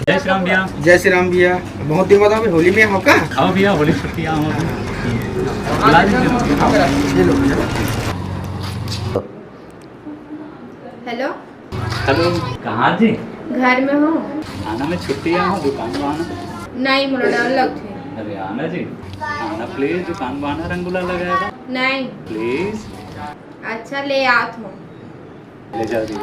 जय श्री राम भैया। जय श्री राम भैया। बहुत दिन बाद अभी होली में हो का? आओ भैया, होली छुट्टी आओ। हेलो हेलो, कहाँ जी? घर में हूँ। आना, मैं छुट्टी आऊँ, दुकान में आना। नहीं मोला डर लगते। अरे आना जी, आना प्लीज, दुकान में आना, रंग गुलाल लगाएगा नहीं। प्लीज। अच्छा ले आत हूँ। ले जाओ जी।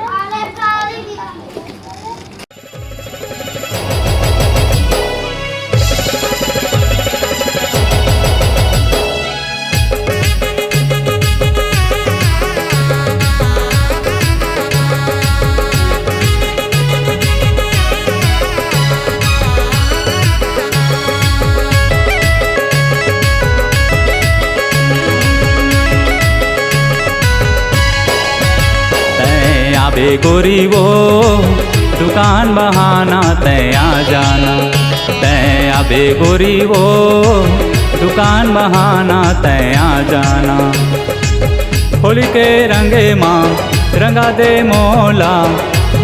आबे गोरी वो दुकान बहाना तय आ जाना, तय आबे गोरी वो दुकान बहाना तय आ जाना। होली के रंगे माँ रंगा दे मोला,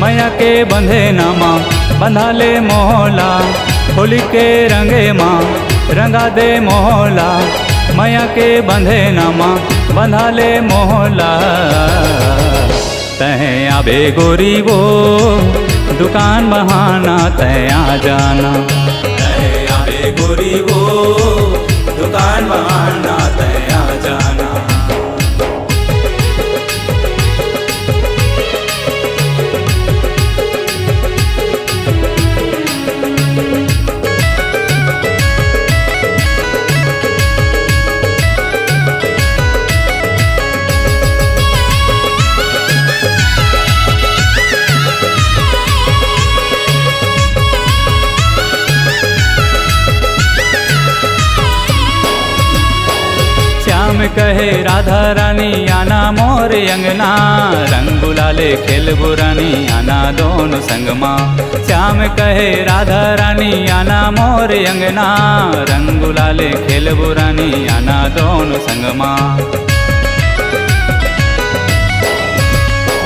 मैया के बंधे नामा बंधा ले मोला। होली के रंगे माँ रंगा दे मोला, मैया के बंधे नामा बंधा ले मोला। तय आबे गोरी वो दुकान बहाना तय आ जाना, तय आबे गोरी वो दुकान बहाना तय आ जाना। कहे राधा रानी आना मोर अंगना, रंग गुलाले खेल बुरानी आना दोनों संगमा। श्याम कहे राधा रानी आना मोर अंगना, रंग गुलाले खेल बुरानी आना दोनों संगमा।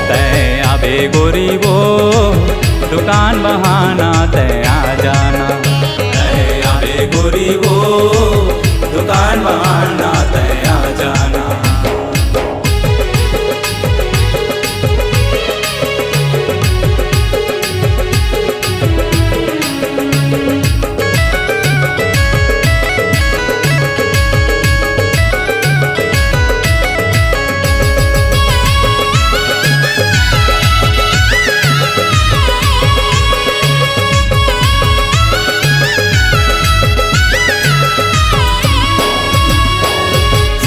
तय आबे गोरी वो दुकान बहाना तय आ जाना, तय आबे गोरी वो दुकान बहाना तय आ जाना।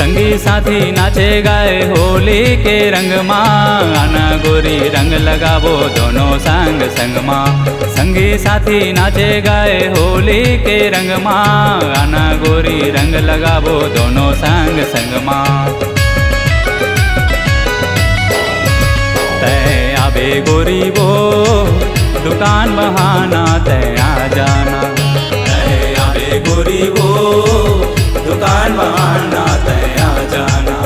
संगी साथी नाचे गाए होली के रंग माँ, आना गोरी रंग लगावो दोनों संग संग माँ। संगी साथी नाचे गाए होली के रंग माँ, आना गोरी रंग लगावो दोनों संग संग माँ। तय आबे गोरी वो दुकान बहाना तय आ जाना, तय आबे गोरी वो दुकान बहाना तय आ जाना।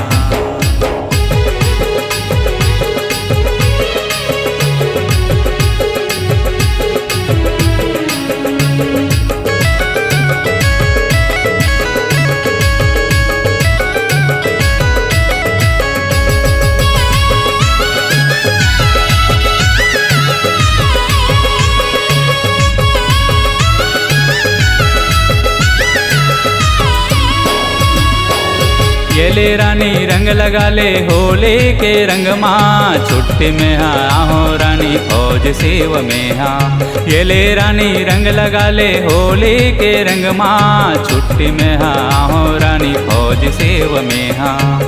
ये ले रानी रंग लगा ले होली के रंग माँ, छुट्टी में आहो रानी फौज सेव में हाँ। ये ले रानी रंग लगा ले होली के रंग माँ, छुट्टी में आहो रानी फौज सेव में हाँ।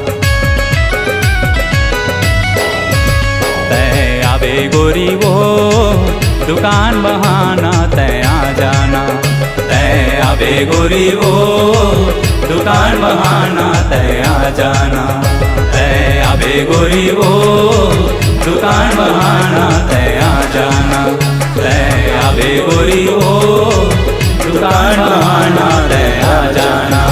तय आबे गोरी वो दुकान बहाना तय आ जाना, तय आबे गोरी वो दुकान बहाना तय आ जाना, तय आबे गोरी वो दुकान बहाना तय आ जाना, तय आबे गोरी वो दुकान बहाना तय आ जाना।